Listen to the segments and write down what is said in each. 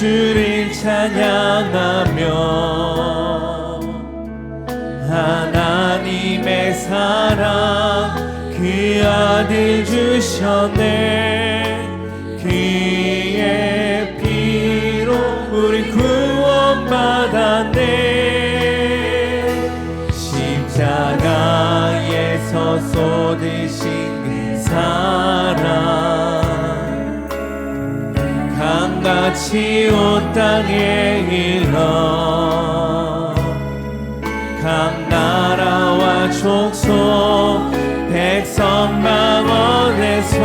주를 찬양하며 하나님의 사랑 그 아들 주셨네. 그의 피로 우리 구원받았네. 십자가에서 쏟으신 그 사랑 강같이 온 땅에 흘러 각 나라와 족속 백성 망원에서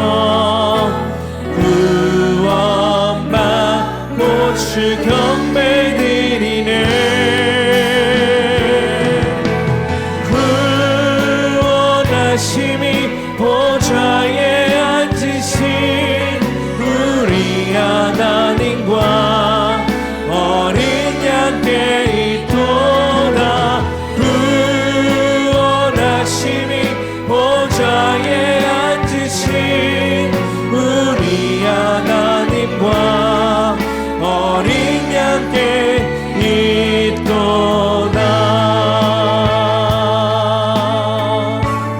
구원받고 주 경배드리네. 구원하심이 보좌에 앉으신 우리 하나님과 어린 양께 있도다. 구원하심이 보좌에 앉으신 우리 하나님과 어린 양께 있도다.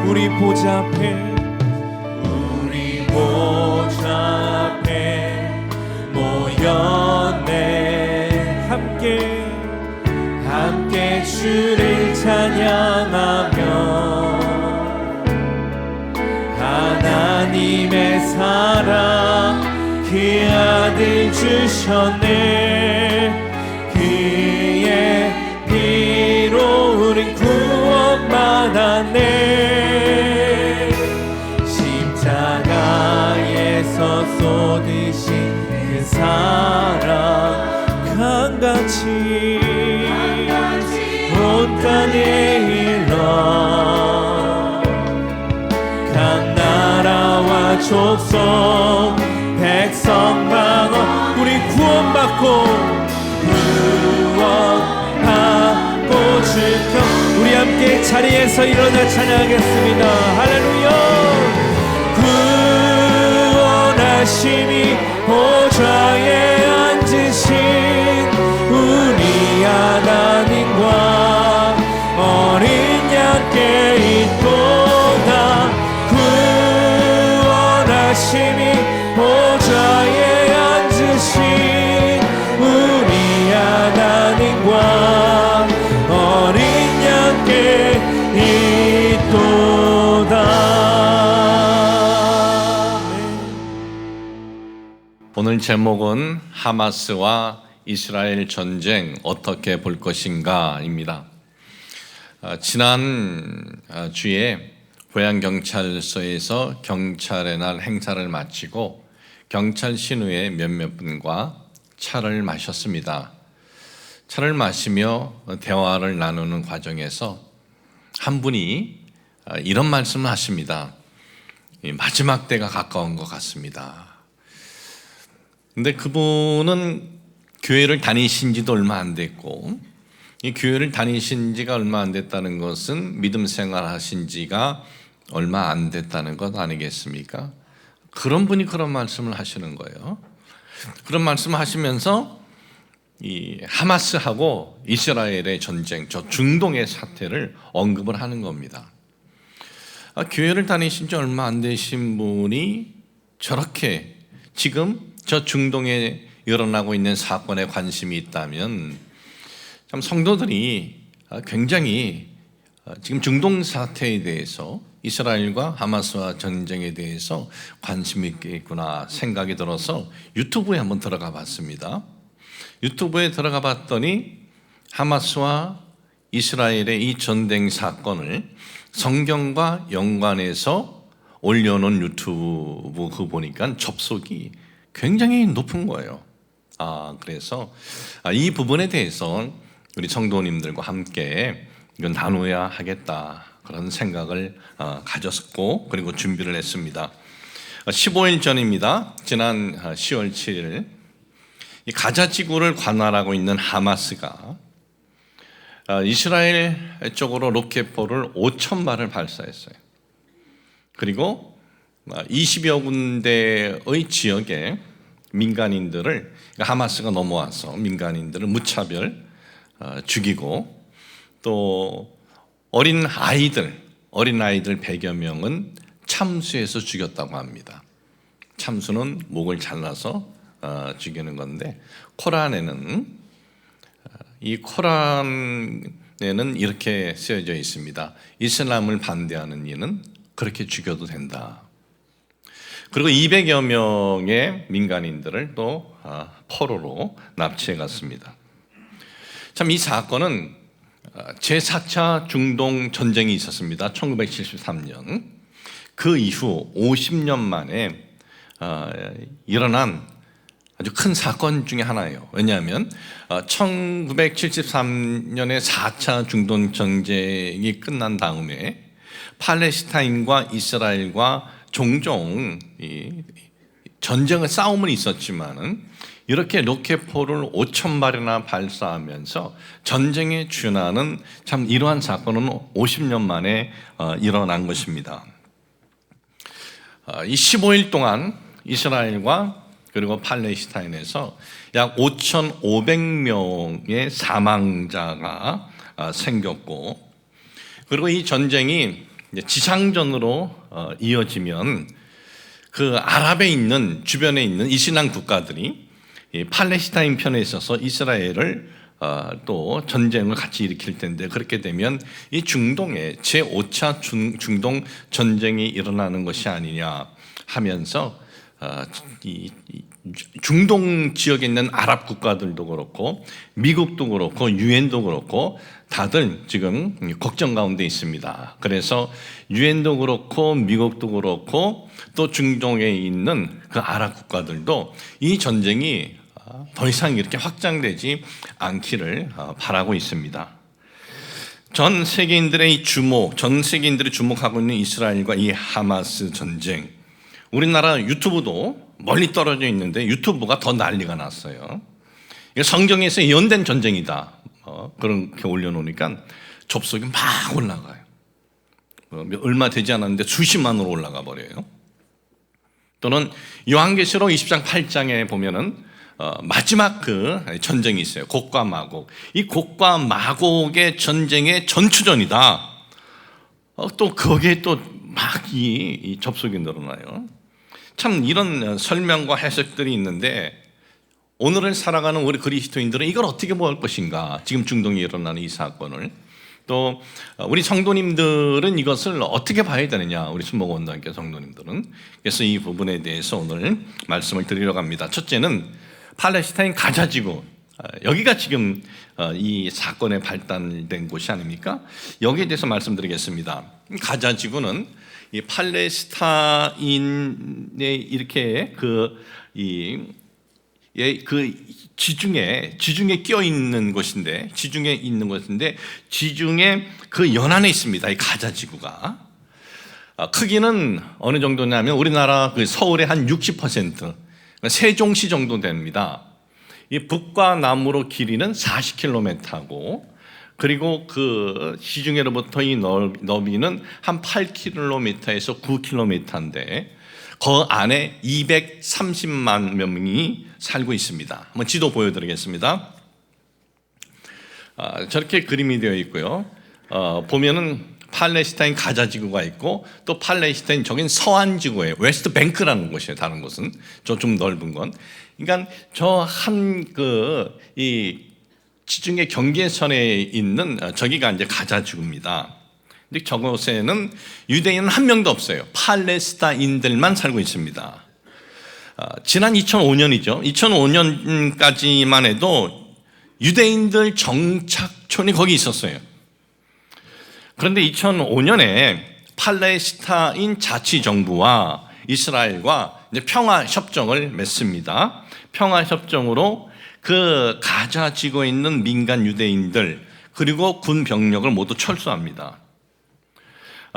우리 보좌 앞에 모였네. 함께 주를 찬양하며 하나님의 사랑 그 아들 주셨네. 그의 피로 우린 구원받았네. 십자가에서 쏟으신 그 사랑 강같이 온 땅에 흘러 각 나라와 족속 백성 만원 우리 구원받고 주경. 우리 함께 자리에서 일어나 찬양하겠습니다. 할렐루야. 구원하심이 보좌에 앉으신 우리 하나님과 어린 양께 있도다. 구원하심이 보좌에 앉으신 우리 하나님과 어린 양께 있도다. 오늘 제목은 하마스와 이스라엘 전쟁 어떻게 볼 것인가입니다. 지난 주에 고양경찰서에서 경찰의 날 행사를 마치고 경찰 신우의 몇몇 분과 차를 마셨습니다. 차를 마시며 대화를 나누는 과정에서 한 분이 이런 말씀을 하십니다. 마지막 때가 가까운 것 같습니다. 근데 그분은 교회를 다니신 지도 얼마 안 됐고, 이 교회를 다니신 지가 얼마 안 됐다는 것은 믿음 생활 하신 지가 얼마 안 됐다는 것 아니겠습니까? 그런 분이 그런 말씀을 하시는 거예요. 그런 말씀을 하시면서 이 하마스하고 이스라엘의 전쟁, 저 중동의 사태를 언급을 하는 겁니다. 교회를 다니신 지 얼마 안 되신 분이 저렇게 지금 저 중동에 일어나고 있는 사건에 관심이 있다면 참 성도들이 굉장히 지금 중동 사태에 대해서 이스라엘과 하마스와 전쟁에 대해서 관심이 있겠구나 생각이 들어서 유튜브에 한번 들어가 봤습니다. 유튜브에 들어가 봤더니 하마스와 이스라엘의 이 전쟁 사건을 성경과 연관해서 올려놓은 유튜브 그 보니까 접속이 굉장히 높은 거예요. 그래서 이 부분에 대해서 우리 성도님들과 함께 이건 나눠야 하겠다 그런 생각을 가졌고 그리고 준비를 했습니다. 15일 전입니다. 지난 10월 7일 이 가자 지구를 관할하고 있는 하마스가 이스라엘 쪽으로 로켓포를 5,000발을 발사했어요. 그리고 20여 군데의 지역에 민간인들을 하마스가 넘어와서 민간인들을 무차별 죽이고 또 어린 아이들 100여 명은 참수해서 죽였다고 합니다. 참수는 목을 잘라서 죽이는 건데 이 코란에는 이렇게 쓰여져 있습니다. 이슬람을 반대하는 이는 그렇게 죽여도 된다. 그리고 200여 명의 민간인들을 또 포로로 납치해 갔습니다. 참 이 사건은 제4차 중동 전쟁이 있었습니다. 1973년. 그 이후 50년 만에 일어난 아주 큰 사건 중에 하나예요. 왜냐하면 1973년에 4차 중동 전쟁이 끝난 다음에 팔레스타인과 이스라엘과 종종 전쟁의 싸움은 있었지만은 이렇게 로켓포를 5,000발이나 발사하면서 전쟁에 준하는 참 이러한 사건은 50년 만에 일어난 것입니다. 이 15일 동안 이스라엘과 그리고 팔레스타인에서 약 5,500명의 사망자가 생겼고, 그리고 이 전쟁이 지상전으로 이어지면 그 아랍에 있는 주변에 있는 이슬람 국가들이 팔레스타인 편에 있어서 이스라엘을 또 전쟁을 같이 일으킬 텐데, 그렇게 되면 이 중동에 제5차 중동 전쟁이 일어나는 것이 아니냐 하면서 이 중동 지역에 있는 아랍 국가들도 그렇고 미국도 그렇고 유엔도 그렇고 다들 지금 걱정 가운데 있습니다. 그래서 유엔도 그렇고 미국도 그렇고 또 중동에 있는 그 아랍 국가들도 이 전쟁이 더 이상 이렇게 확장되지 않기를 바라고 있습니다. 전 세계인들이 주목하고 있는 이스라엘과 이 하마스 전쟁, 우리나라 유튜브도 멀리 떨어져 있는데 유튜브가 더 난리가 났어요. 성경에서 예언된 전쟁이다, 그렇게 올려놓으니까 접속이 막 올라가요. 얼마 되지 않았는데 수십만으로 올라가 버려요. 또는 요한계시록 20장 8장에 보면은 마지막 그 전쟁이 있어요. 곡과 마곡. 이 곡과 마곡의 전쟁의 전추전이다. 또 거기에 또 막 이 접속이 늘어나요. 참 이런 설명과 해석들이 있는데, 오늘을 살아가는 우리 그리스도인들은 이걸 어떻게 볼 것인가? 지금 중동에 일어나는 이 사건을. 또 우리 성도님들은 이것을 어떻게 봐야 되느냐? 우리 순복원단교 성도님들은. 그래서 이 부분에 대해서 오늘 말씀을 드리려고 합니다. 첫째는 팔레스타인 가자지구, 여기가 지금 이 사건에 발단된 곳이 아닙니까? 여기에 대해서 말씀드리겠습니다. 가자지구는 이 팔레스타인의 이렇게 지중해 끼어 있는 곳인데, 지중해 그 연안에 있습니다. 이 가자지구가 크기는 어느 정도냐면 우리나라 그 서울의 한 60%, 세종시 정도 됩니다. 이 북과 남으로 길이는 40km고, 그리고 그 지중해로부터 이 너비는 한 8km에서 9km인데 그 안에 230만 명이 살고 있습니다. 한번 지도 보여드리겠습니다. 저렇게 그림이 되어 있고요. 보면은 팔레스타인 가자지구가 있고, 또 팔레스타인 저긴 서안지구예요. 웨스트 뱅크라는 곳이에요. 다른 곳은 저 좀 넓은 건. 그러니까 저 한 이 지중해 경계선에 있는 저기가 이제 가자지구입니다. 근데 저곳에는 유대인은 한 명도 없어요. 팔레스타인들만 살고 있습니다. 지난 2005년이죠. 2005년까지만 해도 유대인들 정착촌이 거기 있었어요. 그런데 2005년에 팔레스타인 자치정부와 이스라엘과 이제 평화협정을 맺습니다. 평화협정으로 그 가자지구에 있는 민간 유대인들 그리고 군 병력을 모두 철수합니다.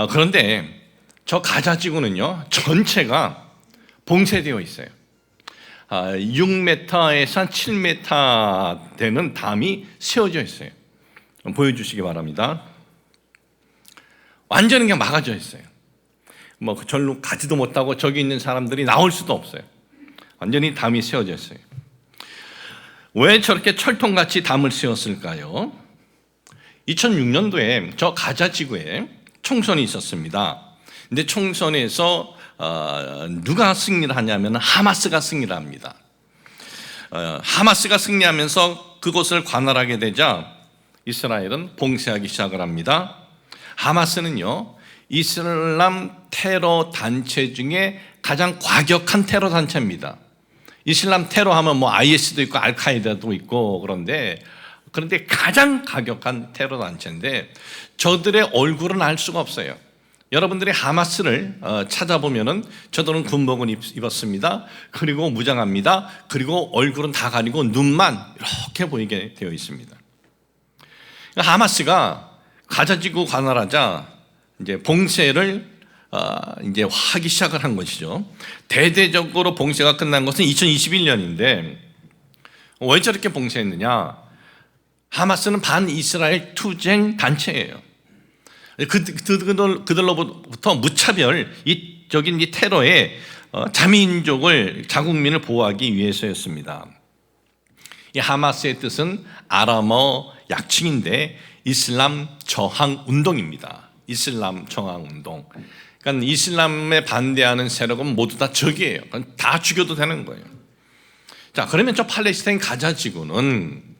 그런데 저 가자지구는요, 전체가 봉쇄되어 있어요. 6m에서 한 7m 되는 담이 세워져 있어요. 보여주시기 바랍니다. 완전히 그냥 막아져 있어요. 뭐 절로 가지도 못하고 저기 있는 사람들이 나올 수도 없어요. 완전히 담이 세워졌어요. 왜 저렇게 철통같이 담을 세웠을까요? 2006년도에 저 가자 지구에 총선이 있었습니다. 근데 총선에서 누가 승리를 하냐면 하마스가 승리를 합니다. 하마스가 승리하면서 그곳을 관할하게 되자 이스라엘은 봉쇄하기 시작을 합니다. 하마스는요, 이슬람 테러 단체 중에 가장 과격한 테러 단체입니다. 이슬람 테러 하면 뭐 IS도 있고 알카에다도 있고 그런데 가장 과격한 테러 단체인데 저들의 얼굴은 알 수가 없어요. 여러분들이 하마스를 찾아보면은 저들은 군복을 입었습니다. 그리고 무장합니다. 그리고 얼굴은 다 가리고 눈만 이렇게 보이게 되어 있습니다. 하마스가 가자지구 관할하자 이제 봉쇄를 이제 하기 시작을 한 것이죠. 대대적으로 봉쇄가 끝난 것은 2021년인데 왜 저렇게 봉쇄했느냐? 하마스는 반이스라엘 투쟁 단체예요. 그들로부터 무차별 이 테러에 자민족을 자국민을 보호하기 위해서였습니다. 이 하마스의 뜻은 아람어 약칭인데 이슬람 저항 운동입니다. 이슬람 저항 운동. 그러니까 이슬람에 반대하는 세력은 모두 다 적이에요. 다 죽여도 되는 거예요. 자, 그러면 저 팔레스타인 가자 지구는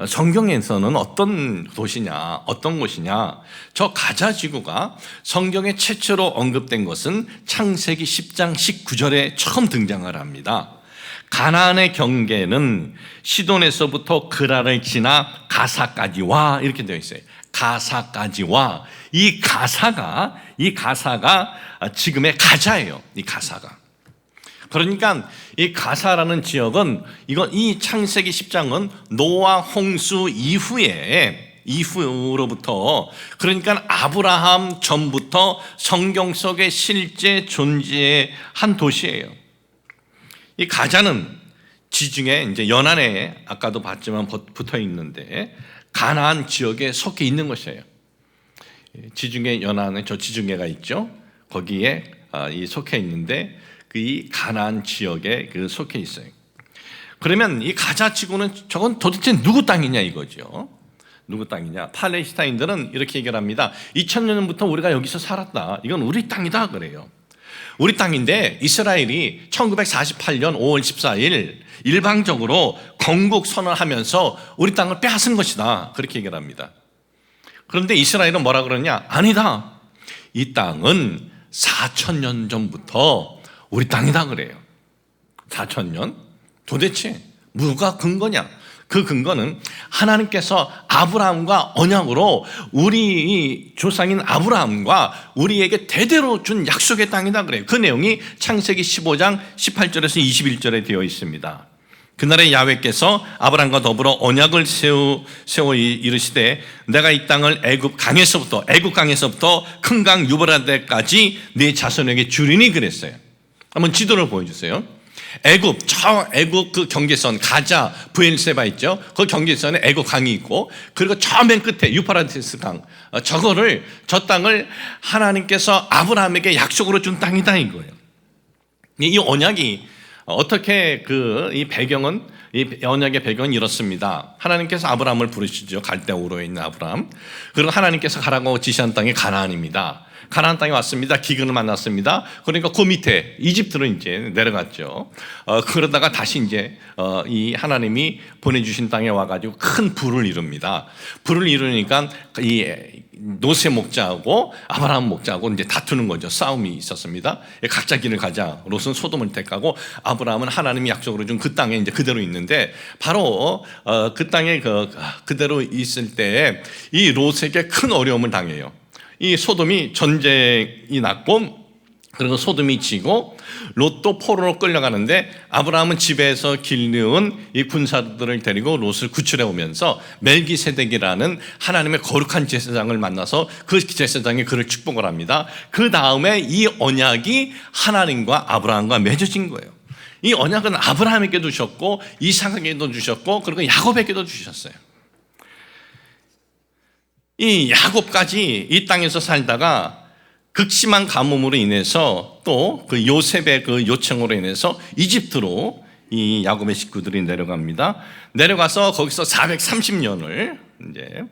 성경에서는 어떤 도시냐, 어떤 곳이냐? 저 가자 지구가 성경에 최초로 언급된 것은 창세기 10장 19절에 처음 등장을 합니다. 가나안의 경계는 시돈에서부터 그라를 지나 가사까지 와 이렇게 되어 있어요. 가사까지 와. 이 가사가 지금의 가자예요. 이 가사가. 그러니까 이 가사라는 지역은 이 창세기 10장은 노아 홍수 이후로부터 그러니까 아브라함 전부터 성경 속에 실제 존재한 도시예요. 이 가자는 지중해 이제 연안에 아까도 봤지만 붙어 있는데 가나안 지역에 속해 있는 것이에요. 지중해 연안에 저 지중해가 있죠. 거기에 이 속해 있는데 이 가나안 지역에 속해 있어요. 그러면 이 가자 지구는 저건 도대체 누구 땅이냐 이거죠. 누구 땅이냐? 팔레스타인들은 이렇게 얘기를 합니다. 2000년부터 우리가 여기서 살았다. 이건 우리 땅이다 그래요. 우리 땅인데 이스라엘이 1948년 5월 14일 일방적으로 건국 선언하면서 우리 땅을 빼앗은 것이다. 그렇게 얘기를 합니다. 그런데 이스라엘은 뭐라 그러냐? 아니다. 이 땅은 4,000년 전부터 우리 땅이다 그래요. 4,000년? 도대체 뭐가 근거냐? 그 근거는 하나님께서 아브라함과 언약으로 우리 조상인 아브라함과 우리에게 대대로 준 약속의 땅이다 그래요. 그 내용이 창세기 15장 18절에서 21절에 되어 있습니다. 그날에 야훼께서 아브라함과 더불어 언약을 세워 이르시되 내가 이 땅을 애굽 강에서부터 큰 강 유브라데까지 네 자손에게 주리니 그랬어요. 한번 지도를 보여주세요. 애굽 그 경계선 가자 브엘세바 있죠. 그 경계선에 애굽 강이 있고 그리고 저 맨 끝에 유프라테스 강 저 땅을 하나님께서 아브라함에게 약속으로 준 땅이다 이거예요. 이 언약이 어떻게 이 언약의 배경은 이렇습니다. 하나님께서 아브라함을 부르시죠. 갈대우로에 있는 아브라함. 그리고 하나님께서 가라고 지시한 땅이 가나안입니다. 가나안 땅에 왔습니다. 기근을 만났습니다. 그러니까 그 밑에 이집트로 이제 내려갔죠. 그러다가 다시 이제 이 하나님이 보내주신 땅에 와가지고 큰 불을 이룹니다. 불을 이루니까 이 노세 목자하고 아브라함 목자하고 이제 다투는 거죠. 싸움이 있었습니다. 각자 길을 가자. 롯은 소돔을 택하고 아브라함은 하나님이 약속으로 준 그 땅에 이제 그대로 있는데 바로 그 땅에 그대로 있을 때 이 롯에게 큰 어려움을 당해요. 이 소돔이 전쟁이 났고 그리고 소돔이 지고 롯도 포로로 끌려가는데 아브라함은 집에서 길러온 이 군사들을 데리고 롯을 구출해 오면서 멜기세덱이라는 하나님의 거룩한 제사장을 만나서 그 제사장이 그를 축복을 합니다. 그 다음에 이 언약이 하나님과 아브라함과 맺어진 거예요. 이 언약은 아브라함에게도 주셨고 이삭에게도 주셨고 그리고 야곱에게도 주셨어요. 이 야곱까지 이 땅에서 살다가 극심한 가뭄으로 인해서 또 그 요셉의 그 요청으로 인해서 이집트로 이 야곱의 식구들이 내려갑니다. 내려가서 거기서 430년을 이제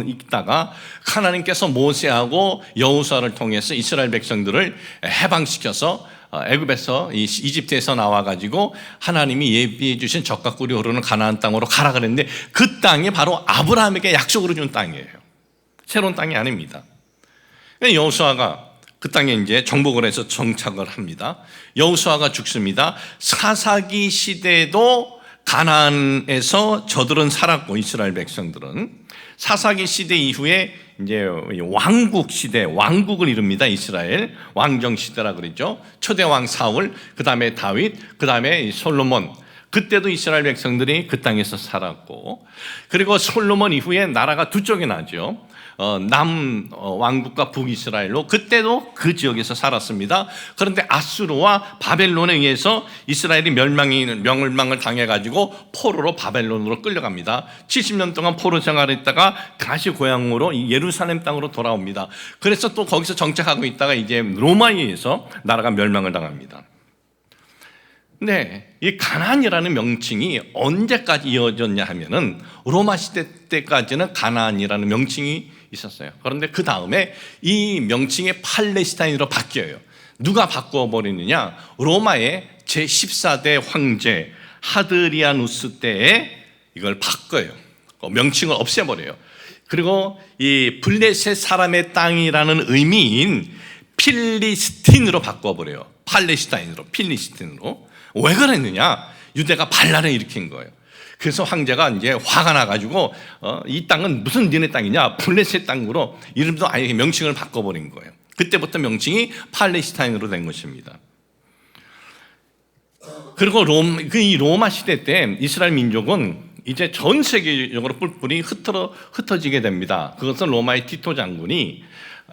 있다가 하나님께서 모세하고 여호수아를 통해서 이스라엘 백성들을 해방시켜서 애굽에서 이집트에서 나와가지고 하나님이 예비해 주신 젖과 꿀이 흐르는 가나안 땅으로 가라 그랬는데 그 땅이 바로 아브라함에게 약속으로 준 땅이에요. 새로운 땅이 아닙니다. 여호수아가 그 땅에 이제 정복을 해서 정착을 합니다. 여호수아가 죽습니다. 사사기 시대에도 가나안에서 저들은 살았고 이스라엘 백성들은 사사기 시대 이후에 이제 왕국 시대, 왕국을 이룹니다. 이스라엘 왕정 시대라 그러죠. 초대 왕 사울, 그 다음에 다윗, 그 다음에 솔로몬. 그때도 이스라엘 백성들이 그 땅에서 살았고, 그리고 솔로몬 이후에 나라가 두 쪽이 나죠. 남 왕국과 북이스라엘로 그때도 그 지역에서 살았습니다. 그런데 아수르와 바벨론에 의해서 이스라엘이 멸망을 당해가지고 포로로 바벨론으로 끌려갑니다. 70년 동안 포로 생활했다가 다시 고향으로 예루살렘 땅으로 돌아옵니다. 그래서 또 거기서 정착하고 있다가 이제 로마에 의해서 나라가 멸망을 당합니다. 근데 이 가나안이라는 명칭이 언제까지 이어졌냐 하면은 로마 시대 때까지는 가나안이라는 명칭이 있었어요. 그런데 그 다음에 이 명칭이 팔레스타인으로 바뀌어요. 누가 바꿔버리느냐? 로마의 제14대 황제 하드리아누스 때에 이걸 바꿔요. 명칭을 없애버려요. 그리고 이 블레셋 사람의 땅이라는 의미인 필리스틴으로 바꿔버려요. 팔레스타인으로, 필리스틴으로. 왜 그랬느냐? 유대가 반란을 일으킨 거예요. 그래서 황제가 이제 화가 나가지고 이 땅은 무슨 니네 땅이냐? 블레셋 땅으로 이름도 아예 명칭을 바꿔버린 거예요. 그때부터 명칭이 팔레스타인으로 된 것입니다. 그리고 이 로마 시대 때 이스라엘 민족은 이제 전 세계적으로 뿔뿔이 흩어지게 됩니다. 그것은 로마의 티토 장군이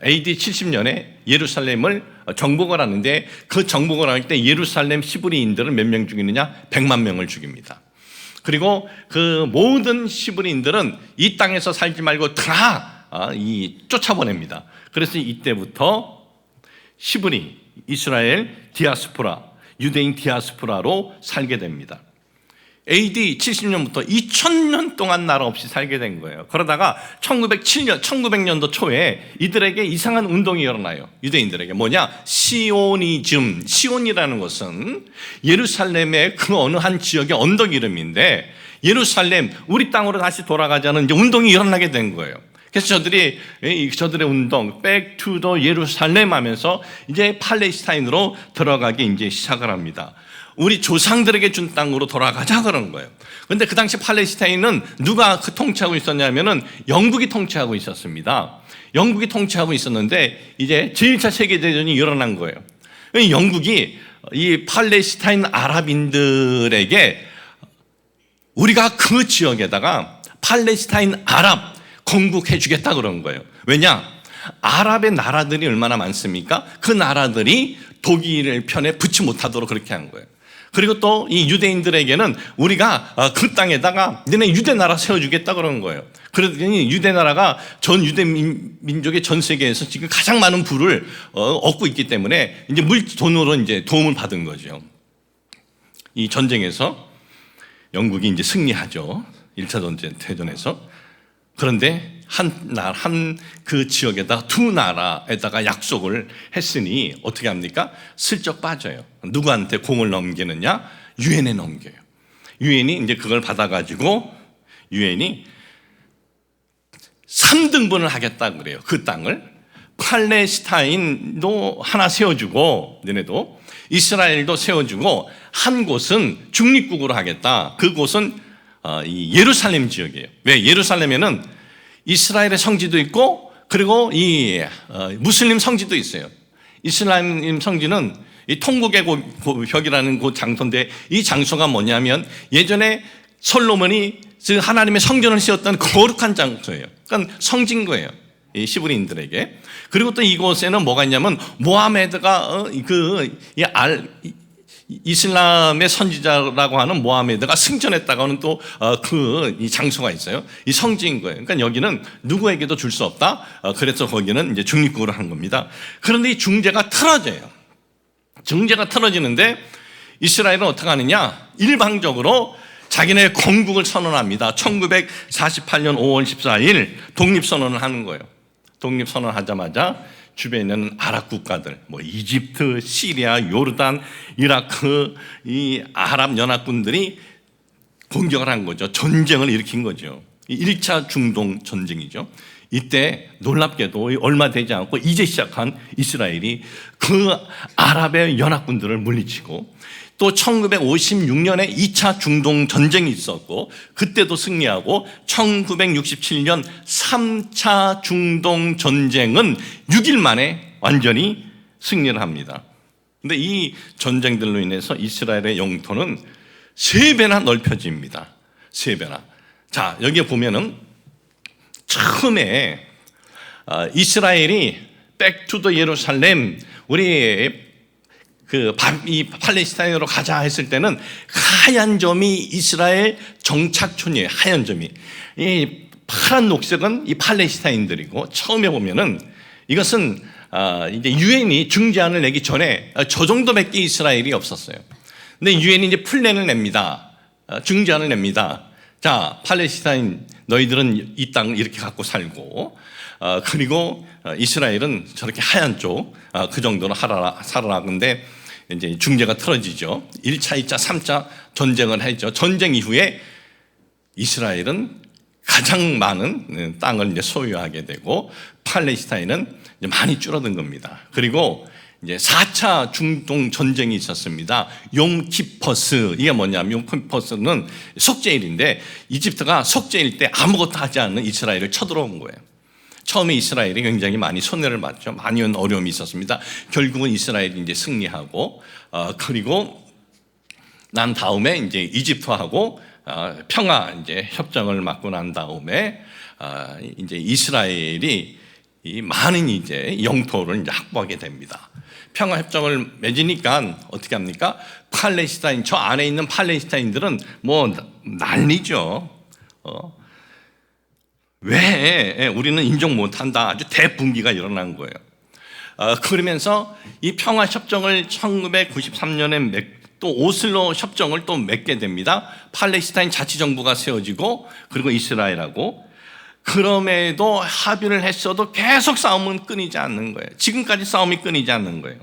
AD 70년에 예루살렘을 정복을 하는데 그 정복을 할 때 예루살렘 시브리인들을 몇 명 죽이느냐? 100만 명을 죽입니다. 그리고 그 모든 시브리인들은 이 땅에서 살지 말고 다 쫓아보냅니다. 그래서 이때부터 시브리, 이스라엘 디아스포라, 유대인 디아스포라로 살게 됩니다. AD 70년부터 2000년 동안 나라 없이 살게 된 거예요. 그러다가 1900년도 초에 이들에게 이상한 운동이 일어나요. 유대인들에게. 뭐냐? 시오니즘. 시온이라는 것은 예루살렘의 그 어느 한 지역의 언덕 이름인데 예루살렘, 우리 땅으로 다시 돌아가자는 이제 운동이 일어나게 된 거예요. 그래서 저들의 운동, Back to the 예루살렘 하면서 이제 팔레스타인으로 들어가기 이제 시작을 합니다. 우리 조상들에게 준 땅으로 돌아가자 그런 거예요. 그런데 그 당시 팔레스타인은 누가 통치하고 있었냐면은 영국이 통치하고 있었습니다. 영국이 통치하고 있었는데 이제 제1차 세계대전이 일어난 거예요. 영국이 이 팔레스타인 아랍인들에게 우리가 그 지역에다가 팔레스타인 아랍 건국해 주겠다 그런 거예요. 왜냐? 아랍의 나라들이 얼마나 많습니까? 그 나라들이 독일 편에 붙지 못하도록 그렇게 한 거예요. 그리고 또 이 유대인들에게는 우리가 그 땅에다가 너네 유대 나라 세워주겠다 그런 거예요. 그러더니 유대 나라가 전 유대 민족의 전 세계에서 지금 가장 많은 부를 얻고 있기 때문에 이제 돈으로 이제 도움을 받은 거죠. 이 전쟁에서 영국이 이제 승리하죠. 1차 대전에서. 그런데 그 지역에다가 두 나라에다가 약속을 했으니 어떻게 합니까? 슬쩍 빠져요. 누구한테 공을 넘기느냐? 유엔에 넘겨요. 유엔이 이제 그걸 받아가지고 유엔이 3등분을 하겠다 그래요. 그 땅을. 팔레스타인도 하나 세워주고 너네도 이스라엘도 세워주고 한 곳은 중립국으로 하겠다. 그곳은 이 예루살렘 지역이에요. 왜? 예루살렘에는 이스라엘의 성지도 있고 그리고 이 무슬림 성지도 있어요. 이슬람 성지는 이 통곡의 벽이라는 그 장소인데 이 장소가 뭐냐면 예전에 솔로몬이 하나님의 성전을 세웠던 거룩한 장소예요. 그러니까 성진 거예요. 이 시브리인들에게. 그리고 또 이곳에는 뭐가 있냐면 모하메드가 이슬람의 선지자라고 하는 모하메드가 승천했다고 하는 또 이 장소가 있어요. 이 성지인 거예요. 그러니까 여기는 누구에게도 줄 수 없다. 그래서 거기는 이제 중립국으로 한 겁니다. 그런데 이 중재가 틀어져요. 중재가 틀어지는데 이스라엘은 어떻게 하느냐? 일방적으로 자기네 건국을 선언합니다. 1948년 5월 14일 독립선언을 하는 거예요. 독립선언하자마자 주변에 있는 아랍 국가들, 뭐 이집트, 시리아, 요르단, 이라크, 이 아랍 연합군들이 공격을 한 거죠. 전쟁을 일으킨 거죠. 1차 중동 전쟁이죠. 이때 놀랍게도 얼마 되지 않고 이제 시작한 이스라엘이 그 아랍의 연합군들을 물리치고 또 1956년에 2차 중동 전쟁이 있었고 그때도 승리하고 1967년 3차 중동 전쟁은 6일 만에 완전히 승리를 합니다. 그런데 이 전쟁들로 인해서 이스라엘의 영토는 3배나 넓혀집니다. 3배나. 자, 여기에 보면은 처음에 이스라엘이 Back to the 예루살렘, 우리 이 팔레스타인으로 가자 했을 때는 하얀 점이 이스라엘 정착촌이에요. 하얀 점이. 이 파란 녹색은 이 팔레스타인들이고, 처음에 보면은 이것은 이제 유엔이 중재안을 내기 전에 저 정도밖에 이스라엘이 없었어요. 근데 유엔이 이제 플랜을 냅니다. 중재안을 냅니다. 자, 팔레스타인 너희들은 이 땅 이렇게 갖고 살고, 그리고 이스라엘은 저렇게 하얀 쪽 그 정도로 살아라. 근데 이제 중재가 틀어지죠. 1차, 2차, 3차 전쟁을 했죠. 전쟁 이후에 이스라엘은 가장 많은 땅을 이제 소유하게 되고 팔레스타인은 이제 많이 줄어든 겁니다. 그리고 이제 4차 중동 전쟁이 있었습니다. 욤키퍼스. 이게 뭐냐면 욤키퍼스는 속죄일인데 이집트가 속죄일 때 아무것도 하지 않는 이스라엘을 쳐들어온 거예요. 처음에 이스라엘이 굉장히 많이 손해를 봤죠. 많이 어려움이 있었습니다. 결국은 이스라엘이 이제 승리하고, 그리고 난 다음에 이제 이집트하고 평화 이제 협정을 맺고 난 다음에 이제 이스라엘이 이 많은 이제 영토를 이제 확보하게 됩니다. 평화 협정을 맺으니까 어떻게 합니까? 팔레스타인, 저 안에 있는 팔레스타인들은 뭐 난리죠. 왜 우리는 인정 못한다. 아주 대분기가 일어난 거예요. 그러면서 이 평화 협정을 1993년에 또 오슬로 협정을 또 맺게 됩니다. 팔레스타인 자치정부가 세워지고 그리고 이스라엘하고. 그럼에도 합의를 했어도 계속 싸움은 끊이지 않는 거예요. 지금까지 싸움이 끊이지 않는 거예요.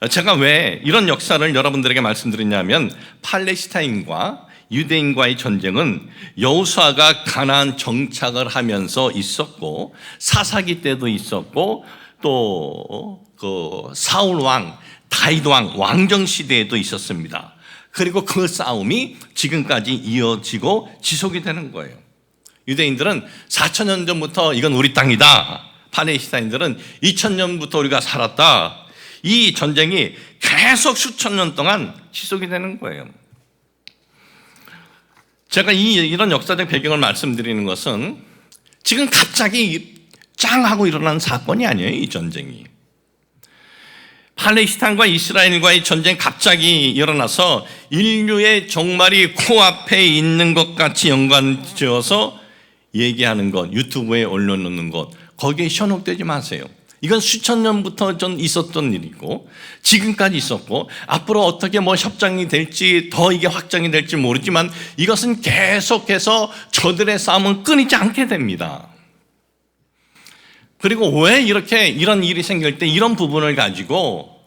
제가 왜 이런 역사를 여러분들에게 말씀드리냐면 팔레스타인과 유대인과의 전쟁은 여호수아가 가나안 정착을 하면서 있었고 사사기 때도 있었고 또 그 사울 왕, 다윗 왕 왕정 시대에도 있었습니다. 그리고 그 싸움이 지금까지 이어지고 지속이 되는 거예요. 유대인들은 4,000년 전부터 이건 우리 땅이다. 팔레스타인들은 2,000년부터 우리가 살았다. 이 전쟁이 계속 수천 년 동안 지속이 되는 거예요. 제가 이런 역사적 배경을 말씀드리는 것은 지금 갑자기 짱 하고 일어난 사건이 아니에요. 이 전쟁이. 팔레스타인과 이스라엘과의 전쟁 갑자기 일어나서 인류의 종말이 코앞에 있는 것 같이 연관지어서 얘기하는 것, 유튜브에 올려놓는 것, 거기에 현혹되지 마세요. 이건 수천 년부터 전 있었던 일이고 지금까지 있었고 앞으로 어떻게 뭐 협정이 될지 더 이게 확장이 될지 모르지만 이것은 계속해서 저들의 싸움은 끊이지 않게 됩니다. 그리고 왜 이런 일이 생길 때 이런 부분을 가지고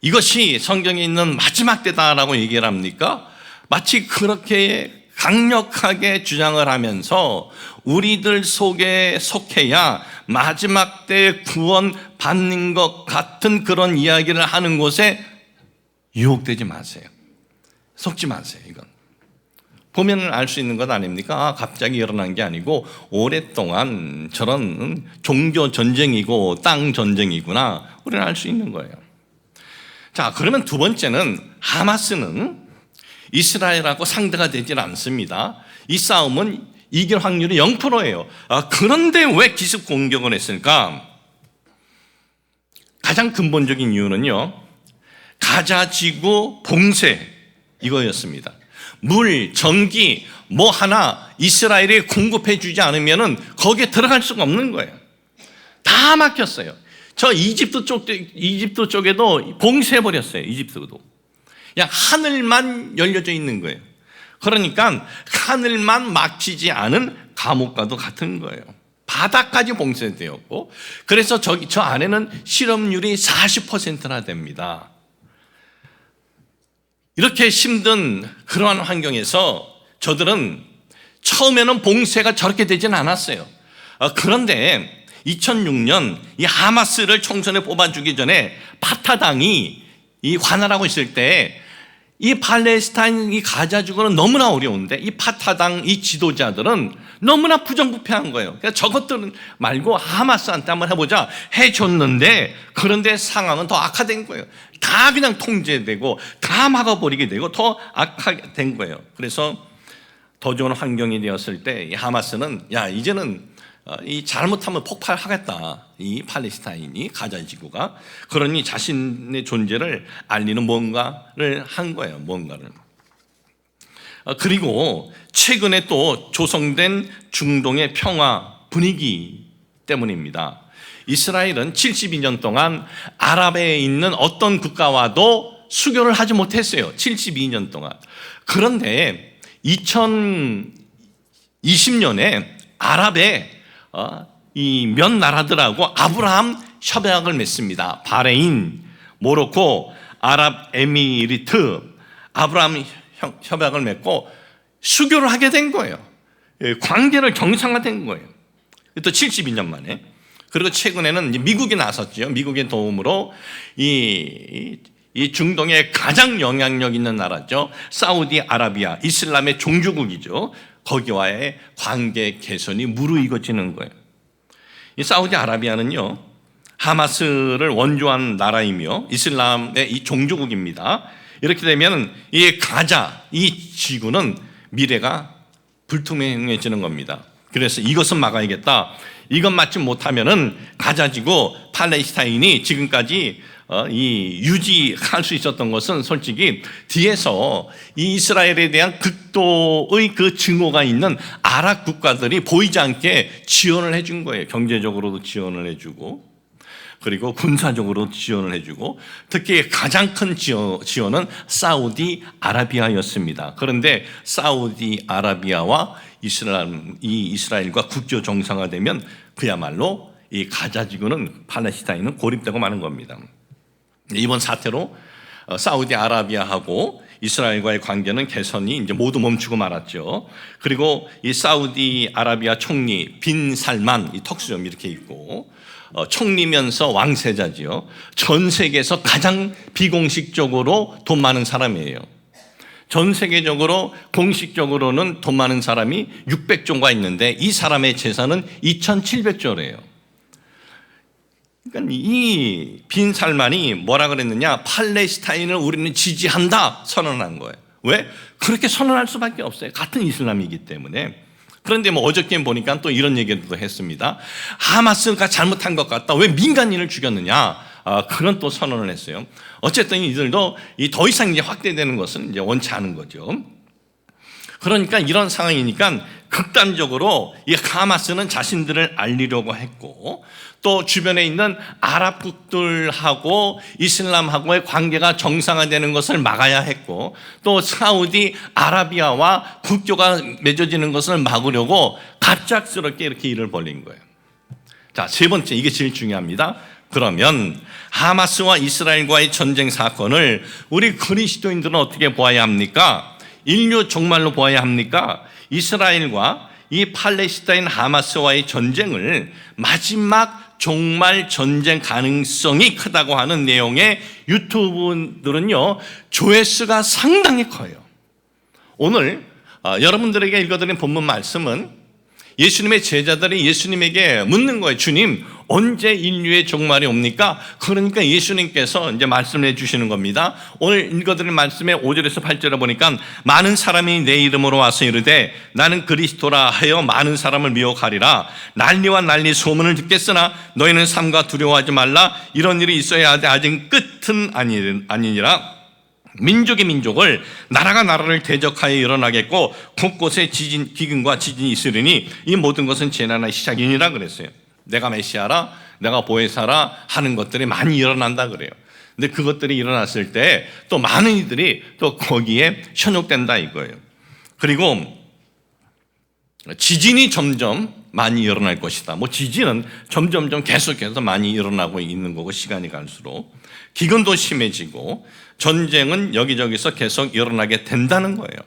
이것이 성경에 있는 마지막 때다라고 얘기를 합니까? 마치 그렇게 강력하게 주장을 하면서 우리들 속에 속해야 마지막 때 구원 받는 것 같은 그런 이야기를 하는 곳에 유혹되지 마세요. 속지 마세요. 이건 보면 알 수 있는 것 아닙니까? 갑자기 일어난 게 아니고 오랫동안 저런 종교 전쟁이고 땅 전쟁이구나 우리는 알 수 있는 거예요. 자, 그러면 두 번째는 하마스는 이스라엘하고 상대가 되질 않습니다. 이 싸움은 이길 확률이 0%예요. 그런데 왜 기습 공격을 했을까? 가장 근본적인 이유는요, 가자 지구 봉쇄 이거였습니다. 물, 전기 뭐 하나 이스라엘이 공급해 주지 않으면은 거기에 들어갈 수가 없는 거예요. 다 막혔어요. 저 이집트 쪽에도 봉쇄해 버렸어요. 이집트도. 그냥 하늘만 열려져 있는 거예요. 그러니까 하늘만 막히지 않은 감옥과도 같은 거예요. 바다까지 봉쇄되었고, 그래서 저 안에는 실업률이 40%나 됩니다. 이렇게 힘든 그러한 환경에서 저들은 처음에는 봉쇄가 저렇게 되지는 않았어요. 그런데 2006년 이 하마스를 총선에 뽑아주기 전에 파타당이 이 관할하고 있을 때 이 팔레스타인 이 가자지구는 너무나 어려운데 이 파타당 이 지도자들은 너무나 부정부패한 거예요. 그러니까 저것들 말고 하마스한테 한번 해보자 해줬는데, 그런데 상황은 더 악화된 거예요. 다 그냥 통제되고 다 막아버리게 되고 더 악화된 거예요. 그래서 더 좋은 환경이 되었을 때 이 하마스는 야 이제는 이 잘못하면 폭발하겠다. 이 팔레스타인이 가자지구가. 그러니 자신의 존재를 알리는 뭔가를 한 거예요. 뭔가를. 그리고 최근에 또 조성된 중동의 평화 분위기 때문입니다. 이스라엘은 72년 동안 아랍에 있는 어떤 국가와도 수교를 하지 못했어요. 72년 동안. 그런데 2020년에 아랍에 이 몇 나라들하고 아브라함 협약을 맺습니다. 바레인, 모로코, 아랍에미리트, 아브라함 협약을 맺고 수교를 하게 된 거예요. 관계를 정상화된 거예요. 또 72년 만에. 그리고 최근에는 미국이 나섰죠. 미국의 도움으로 이 중동의 가장 영향력 있는 나라죠. 사우디아라비아, 이슬람의 종주국이죠. 거기와의 관계 개선이 무르익어지는 거예요. 이 사우디아라비아는요, 하마스를 원조한 나라이며 이슬람의 이 종주국입니다. 이렇게 되면 이 가자, 이 지구는 미래가 불투명해지는 겁니다. 그래서 이것은 막아야겠다. 이것 막지 못하면은 가자지구 팔레스타인이 지금까지 유지할 수 있었던 것은 솔직히 뒤에서 이 이스라엘에 대한 극도의 그 증오가 있는 아랍 국가들이 보이지 않게 지원을 해준 거예요. 경제적으로도 지원을 해주고, 그리고 군사적으로 지원을 해주고, 특히 가장 큰 지원은 사우디아라비아였습니다. 그런데 사우디아라비아와 이스라엘과 국교 정상화되면 그야말로 이 가자지구는 팔레스타인은 고립되고 마는 겁니다. 이번 사태로 사우디아라비아하고 이스라엘과의 관계는 개선이 이제 모두 멈추고 말았죠. 그리고 이 사우디아라비아 총리 빈 살만, 이 턱수염 이렇게 있고, 총리면서 왕세자지요. 전 세계에서 가장 비공식적으로 돈 많은 사람이에요. 전 세계적으로 공식적으로는 돈 많은 사람이 600조가 있는데 이 사람의 재산은 2,700조래요. 그러니까 이 빈 살만이 뭐라 그랬느냐? 팔레스타인을 우리는 지지한다 선언한 거예요. 왜? 그렇게 선언할 수밖에 없어요. 같은 이슬람이기 때문에. 그런데 뭐 어저께 보니까 또 이런 얘기도 했습니다. 하마스가 잘못한 것 같다. 왜 민간인을 죽였느냐? 그런 또 선언을 했어요. 어쨌든 이들도 더 이상 이제 확대되는 것은 이제 원치 않은 거죠. 그러니까 이런 상황이니까 극단적으로 이 하마스는 자신들을 알리려고 했고, 또 주변에 있는 아랍국들하고 이슬람하고의 관계가 정상화되는 것을 막아야 했고, 또 사우디아라비아와 국교가 맺어지는 것을 막으려고 갑작스럽게 이렇게 일을 벌린 거예요. 자, 세 번째, 이게 제일 중요합니다. 그러면 하마스와 이스라엘과의 전쟁 사건을 우리 그리스도인들은 어떻게 보아야 합니까? 인류 종말로 보아야 합니까? 이스라엘과 이 팔레스타인 하마스와의 전쟁을 마지막 종말 전쟁 가능성이 크다고 하는 내용의 유튜브들은요, 조회수가 상당히 커요. 오늘 여러분들에게 읽어드린 본문 말씀은 예수님의 제자들이 예수님에게 묻는 거예요. 주님, 언제 인류의 종말이 옵니까? 그러니까 예수님께서 이제 말씀을 해주시는 겁니다. 오늘 읽어드릴 말씀의 5절에서 8절에 보니까 많은 사람이 내 이름으로 와서 이르되 나는 그리스도라 하여 많은 사람을 미혹하리라. 난리와 난리 소문을 듣겠으나 너희는 삼가 두려워하지 말라. 이런 일이 있어야 하되 아직 끝은 아니니라. 민족이 민족을, 나라가 나라를 대적하여 일어나겠고 곳곳에 기근과 지진이 있으리니 이 모든 것은 재난의 시작이니라 그랬어요. 내가 메시아라, 내가 보혜사라 하는 것들이 많이 일어난다 그래요. 근데 그것들이 일어났을 때 또 많은 이들이 또 거기에 현혹된다 이거예요. 그리고 지진이 점점 많이 일어날 것이다. 지진은 점점점 계속해서 많이 일어나고 있는 거고, 시간이 갈수록 기근도 심해지고 전쟁은 여기저기서 계속 일어나게 된다는 거예요.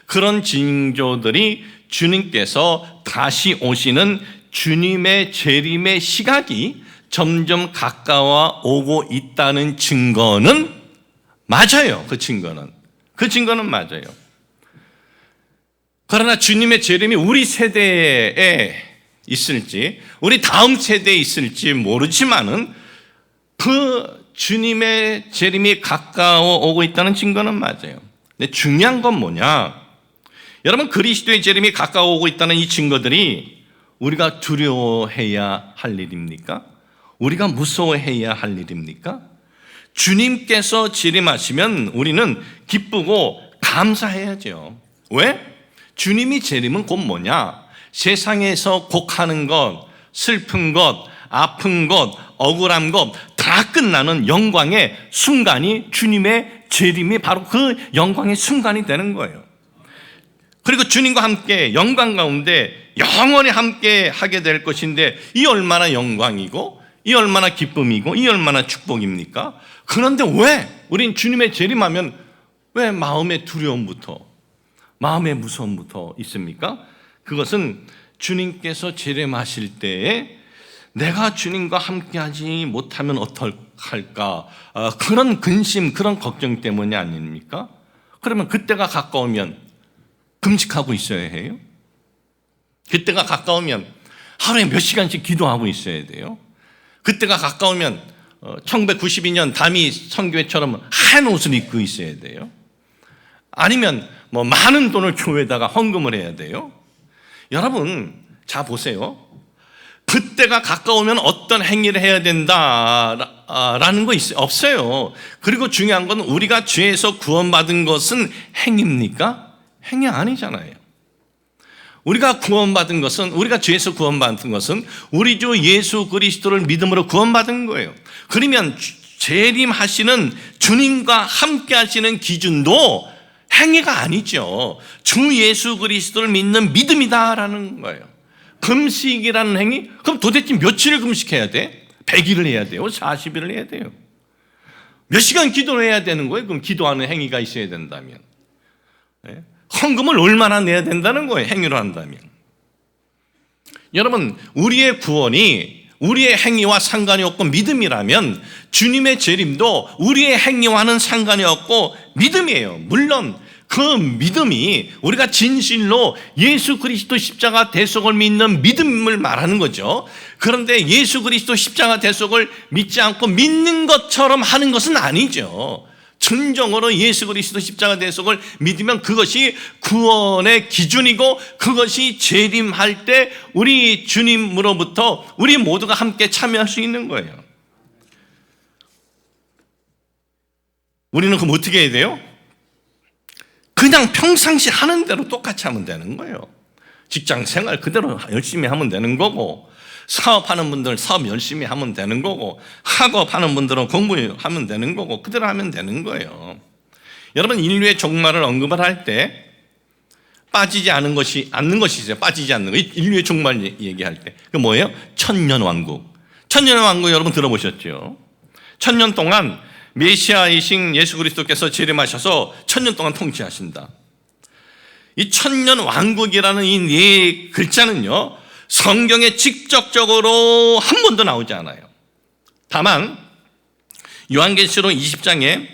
그런 징조들이 주님께서 다시 오시는 주님의 재림의 시각이 점점 가까워 오고 있다는 증거는 맞아요. 그 증거는 맞아요. 그러나 주님의 재림이 우리 세대에 있을지, 우리 다음 세대에 있을지 모르지만은 그 주님의 재림이 가까워 오고 있다는 증거는 맞아요. 근데 중요한 건 뭐냐? 여러분, 그리스도의 재림이 가까워 오고 있다는 이 증거들이 우리가 두려워해야 할 일입니까? 우리가 무서워해야 할 일입니까? 주님께서 재림하시면 우리는 기쁘고 감사해야죠. 왜? 주님이 재림은 곧 뭐냐? 세상에서 곡하는 것, 슬픈 것, 아픈 것, 억울한 것 다 끝나는 영광의 순간이 주님의 재림이 바로 그 영광의 순간이 되는 거예요. 그리고 주님과 함께 영광 가운데 영원히 함께 하게 될 것인데, 이 얼마나 영광이고 이 얼마나 기쁨이고 이 얼마나 축복입니까? 그런데 왜 우린 주님의 재림하면 왜 마음의 두려움부터, 마음의 무서움부터 있습니까? 그것은 주님께서 재림하실 때에 내가 주님과 함께하지 못하면 어떡할까, 그런 근심, 그런 걱정 때문이 아닙니까? 그러면 그때가 가까우면 금식하고 있어야 해요? 그때가 가까우면 하루에 몇 시간씩 기도하고 있어야 돼요? 그때가 가까우면 1992년 담이 선교회처럼 하얀 옷을 입고 있어야 돼요? 아니면 많은 돈을 교회에다가 헌금을 해야 돼요? 여러분, 자 보세요. 그때가 가까우면 어떤 행위를 해야 된다라는 거 없어요. 그리고 중요한 건 우리가 죄에서 구원받은 것은 행위입니까? 행위 아니잖아요. 우리가 구원받은 것은, 우리가 죄에서 구원받은 것은 우리 주 예수 그리스도를 믿음으로 구원받은 거예요. 그러면 재림하시는 주님과 함께 하시는 기준도 행위가 아니죠. 주 예수 그리스도를 믿는 믿음이다라는 거예요. 금식이라는 행위? 그럼 도대체 며칠을 금식해야 돼? 100일을 해야 돼요? 40일을 해야 돼요? 몇 시간 기도를 해야 되는 거예요? 그럼 기도하는 행위가 있어야 된다면. 헌금을 얼마나 내야 된다는 거예요? 행위로 한다면. 여러분, 우리의 구원이 우리의 행위와 상관이 없고 믿음이라면 주님의 재림도 우리의 행위와는 상관이 없고 믿음이에요. 물론 그 믿음이 우리가 진실로 예수 그리스도 십자가 대속을 믿는 믿음을 말하는 거죠. 그런데 예수 그리스도 십자가 대속을 믿지 않고 믿는 것처럼 하는 것은 아니죠. 진정으로 예수 그리스도 십자가 대속을 믿으면 그것이 구원의 기준이고, 그것이 재림할 때 우리 주님으로부터 우리 모두가 함께 참여할 수 있는 거예요. 우리는 그럼 어떻게 해야 돼요? 그냥 평상시 하는 대로 똑같이 하면 되는 거예요. 직장 생활 그대로 열심히 하면 되는 거고, 사업하는 분들 사업 열심히 하면 되는 거고, 학업하는 분들은 공부하면 되는 거고, 그대로 하면 되는 거예요. 여러분, 인류의 종말을 언급을 할 때 빠지지 않는 것이 있어요. 빠지지 않는 거. 인류의 종말 얘기할 때. 그 뭐예요? 천년왕국. 천년왕국 여러분 들어보셨죠? 천년 동안 메시아이신 예수 그리스도께서 재림하셔서 천년 동안 통치하신다. 이 천년왕국이라는 이 네 글자는요, 성경에 직접적으로 한 번도 나오지 않아요. 다만 요한계시록 20장에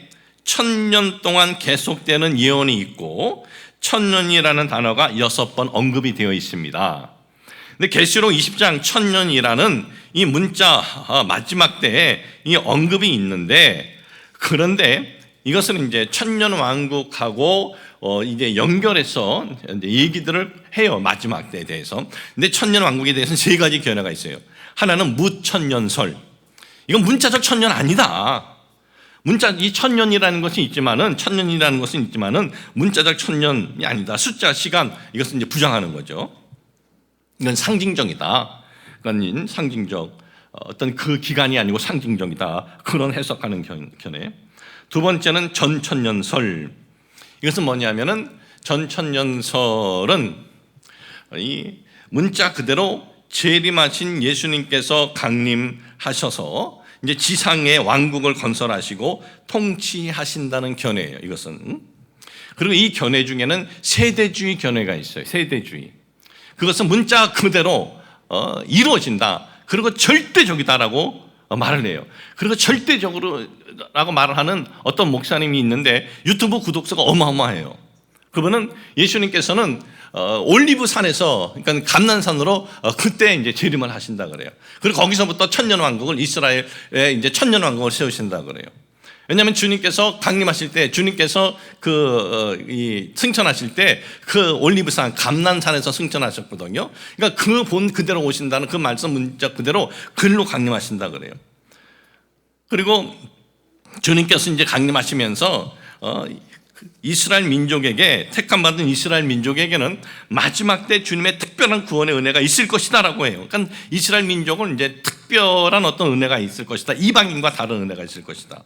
천년 동안 계속되는 예언이 있고 천년이라는 단어가 6번 언급이 되어 있습니다. 근데 계시록 20장 천년이라는 이 문자 마지막 때에 이 언급이 있는데, 그런데 이것은 이제 천년 왕국하고 이제 연결해서 이제 얘기들을 해요, 마지막 때에 대해서. 근데 천년 왕국에 대해서는 세 가지 견해가 있어요. 하나는 무천년설. 이건 문자적 천년 아니다. 이 천년이라는 것이 있지만은, 천년이라는 것은 있지만은 문자적 천년이 아니다. 숫자, 시간, 이것은 이제 부정하는 거죠. 이건 상징적이다. 그건 상징적, 어떤 그 기간이 아니고 상징적이다. 그런 해석하는 견해. 두 번째는 전천년설. 이것은 뭐냐면은, 전천년설은 이 문자 그대로 재림하신 예수님께서 강림하셔서 이제 지상의 왕국을 건설하시고 통치하신다는 견해예요, 이것은. 그리고 이 견해 중에는 세대주의 견해가 있어요. 세대주의. 그것은 문자 그대로 이루어진다. 그리고 절대적이다라고 말을 해요. 그리고 절대적으로라고 말을 하는 어떤 목사님이 있는데 유튜브 구독수가 어마어마해요. 그분은 예수님께서는 올리브산에서, 그러니까 감난산으로 그때 이제 재림을 하신다 그래요. 그리고 거기서부터 천년 왕국을, 이스라엘에 이제 천년 왕국을 세우신다 그래요. 왜냐하면 주님께서 강림하실 때, 주님께서 승천하실 때 그 올리브산 감난산에서 승천하셨거든요. 그러니까 그 본 그대로 오신다는 그 말씀 문자 그대로 글로 강림하신다 그래요. 그리고 주님께서 이제 강림하시면서 이스라엘 민족에게, 택함받은 이스라엘 민족에게는 마지막 때 주님의 특별한 구원의 은혜가 있을 것이다라고 해요. 그러니까 이스라엘 민족은 이제 특별한 어떤 은혜가 있을 것이다. 이방인과 다른 은혜가 있을 것이다.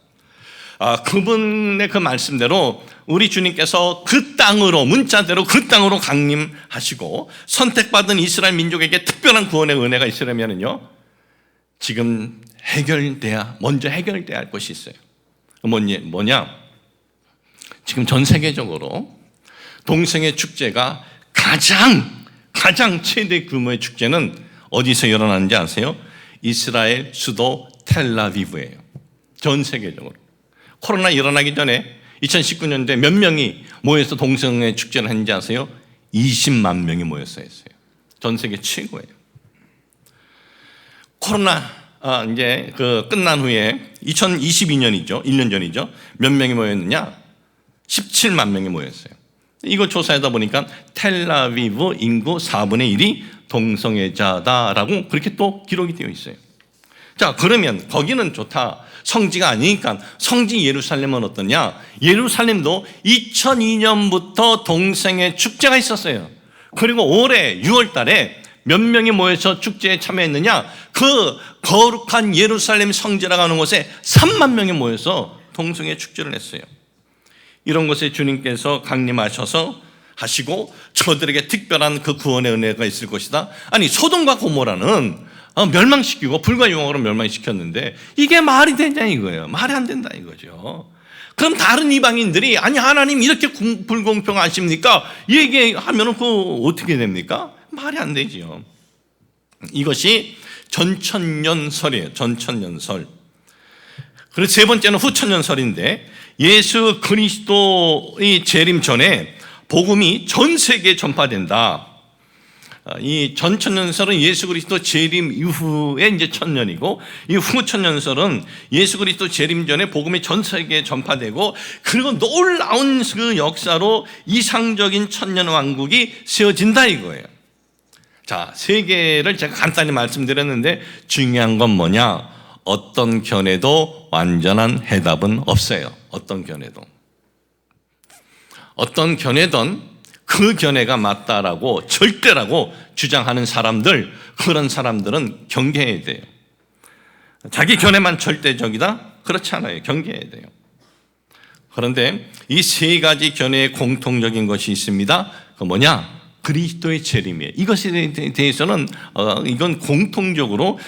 그분의 그 말씀대로 우리 주님께서 그 땅으로, 문자대로 그 땅으로 강림하시고 선택받은 이스라엘 민족에게 특별한 구원의 은혜가 있으려면요, 지금 먼저 해결돼야 할 것이 있어요. 뭐냐? 지금 전 세계적으로 동성애 축제가 가장 최대 규모의 축제는 어디서 일어나는지 아세요? 이스라엘 수도 텔라비브예요. 전 세계적으로. 코로나 일어나기 전에 2019년도에 몇 명이 모여서 동성애 축제를 했는지 아세요? 20만 명이 모였어요. 전 세계 최고예요. 코로나 이제 끝난 후에 2022년이죠. 1년 전이죠. 몇 명이 모였느냐? 17만 명이 모였어요. 이거 조사하다 보니까 텔라비브 인구 4분의 1이 동성애자다라고 그렇게 또 기록이 되어 있어요. 자, 그러면 거기는 좋다. 성지가 아니니까 성지 예루살렘은 어떠냐? 예루살렘도 2002년부터 동성애 축제가 있었어요. 그리고 올해 6월 달에 몇 명이 모여서 축제에 참여했느냐? 그 거룩한 예루살렘 성지라고 하는 곳에 3만 명이 모여서 동성애 축제를 했어요. 이런 곳에 주님께서 강림하셔서 하시고 저들에게 특별한 그 구원의 은혜가 있을 것이다. 아니, 소돔과 고모라는 멸망시키고 불과 용으로 멸망시켰는데 이게 말이 되냐 이거예요. 말이 안 된다 이거죠. 그럼 다른 이방인들이 아니 하나님 이렇게 불공평하십니까? 얘기하면 그 어떻게 됩니까? 말이 안 되지요. 이것이 전천년설이에요. 전천년설. 그리고 세 번째는 후천년설인데, 예수 그리스도의 재림 전에 복음이 전 세계에 전파된다. 이 전천년설은 예수 그리스도 재림 이후에 이제 천년이고, 이 후천년설은 예수 그리스도 재림 전에 복음이 전 세계에 전파되고, 그리고 놀라운 그 역사로 이상적인 천년 왕국이 세워진다 이거예요. 자, 세 개를 제가 간단히 말씀드렸는데 중요한 건 뭐냐? 어떤 견해도 완전한 해답은 없어요. 어떤 견해든 그 견해가 맞다라고 절대라고 주장하는 사람들, 그런 사람들은 경계해야 돼요. 자기 견해만 절대적이다? 그렇지 않아요. 경계해야 돼요. 그런데 이 세 가지 견해의 공통적인 것이 있습니다. 그 뭐냐? 그리스도의 재림이에요. 이것에 대해서는 이건 공통적으로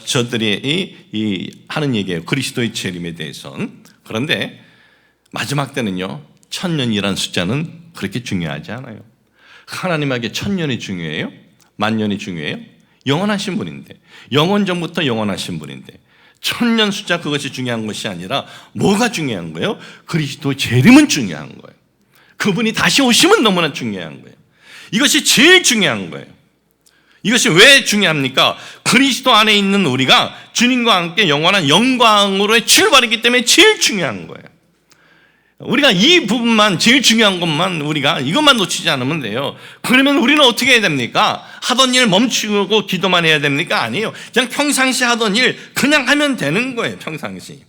저들이 하는 얘기예요. 그리스도의 재림에 대해서는. 그런데 마지막 때는요, 천년이란 숫자는 그렇게 중요하지 않아요. 하나님에게 천년이 중요해요? 만년이 중요해요? 영원하신 분인데, 영원 전부터 영원하신 분인데, 천년 숫자 그것이 중요한 것이 아니라 뭐가 중요한 거예요? 그리스도 재림은 중요한 거예요. 그분이 다시 오시면 너무나 중요한 거예요. 이것이 제일 중요한 거예요. 이것이 왜 중요합니까? 그리스도 안에 있는 우리가 주님과 함께 영원한 영광으로의 출발이기 때문에 제일 중요한 거예요. 우리가 이 부분만, 제일 중요한 것만 우리가 이것만 놓치지 않으면 돼요. 그러면 우리는 어떻게 해야 됩니까? 하던 일 멈추고 기도만 해야 됩니까? 아니에요. 그냥 평상시 하던 일 그냥 하면 되는 거예요. 평상시.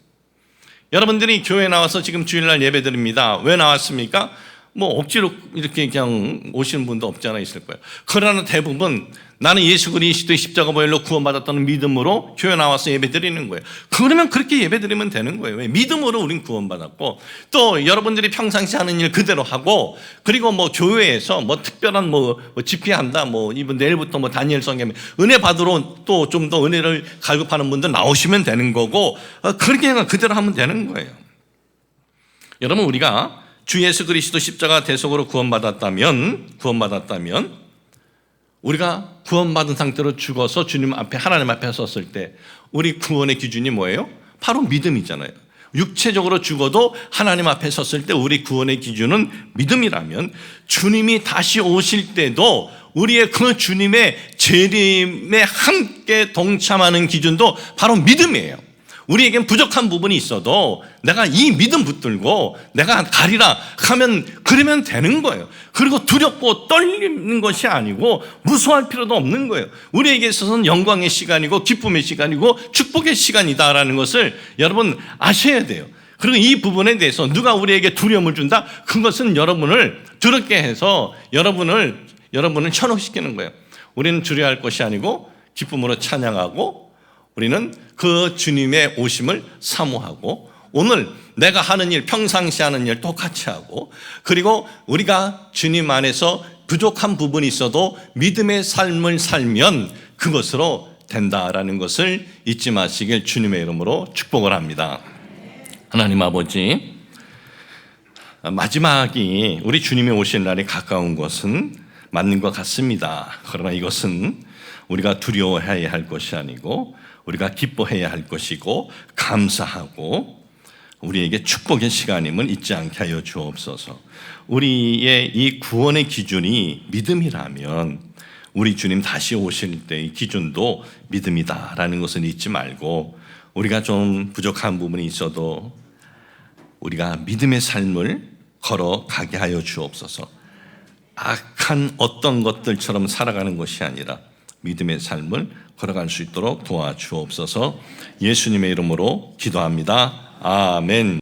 여러분들이 교회 나와서 지금 주일날 예배 드립니다. 왜 나왔습니까? 뭐 억지로 이렇게 그냥 오시는 분도 없지 않아 있을 거예요. 그러나 대부분 나는 예수 그리스도의 십자가 보혈로 구원받았다는 믿음으로 교회 나와서 예배 드리는 거예요. 그러면 그렇게 예배 드리면 되는 거예요. 왜? 믿음으로 우린 구원받았고, 또 여러분들이 평상시 하는 일 그대로 하고, 그리고 뭐 교회에서 뭐 특별한 뭐 집회한다, 뭐 이번 내일부터 뭐 다니엘 성경 은혜 받으러 또 좀 더 은혜를 갈급하는 분들 나오시면 되는 거고, 그렇게 그냥 그대로 하면 되는 거예요. 여러분, 우리가 주 예수 그리스도 십자가 대속으로 구원받았다면 우리가 구원받은 상태로 죽어서 주님 앞에, 하나님 앞에 섰을 때 우리 구원의 기준이 뭐예요? 바로 믿음이잖아요. 육체적으로 죽어도 하나님 앞에 섰을 때 우리 구원의 기준은 믿음이라면, 주님이 다시 오실 때도 우리의 그 주님의 재림에 함께 동참하는 기준도 바로 믿음이에요. 우리에겐 부족한 부분이 있어도 내가 이 믿음 붙들고 내가 가리라 하면, 그러면 되는 거예요. 그리고 두렵고 떨리는 것이 아니고 무서워할 필요도 없는 거예요. 우리에게 있어서는 영광의 시간이고 기쁨의 시간이고 축복의 시간이다라는 것을 여러분 아셔야 돼요. 그리고 이 부분에 대해서 누가 우리에게 두려움을 준다? 그것은 여러분을 두렵게 해서 여러분을 현혹시키는 거예요. 우리는 두려워할 것이 아니고 기쁨으로 찬양하고, 우리는 그 주님의 오심을 사모하고, 오늘 내가 하는 일, 평상시 하는 일 똑같이 하고, 그리고 우리가 주님 안에서 부족한 부분이 있어도 믿음의 삶을 살면 그것으로 된다라는 것을 잊지 마시길 주님의 이름으로 축복을 합니다. 하나님 아버지, 마지막이 우리 주님이 오실 날이 가까운 것은 맞는 것 같습니다. 그러나 이것은 우리가 두려워해야 할 것이 아니고 우리가 기뻐해야 할 것이고, 감사하고 우리에게 축복의 시간임을 잊지 않게 하여 주옵소서. 우리의 이 구원의 기준이 믿음이라면 우리 주님 다시 오실 때의 기준도 믿음이다라는 것을 잊지 말고, 우리가 좀 부족한 부분이 있어도 우리가 믿음의 삶을 걸어가게 하여 주옵소서. 악한 어떤 것들처럼 살아가는 것이 아니라 믿음의 삶을 걸어갈 수 있도록 도와주옵소서. 예수님의 이름으로 기도합니다. 아멘.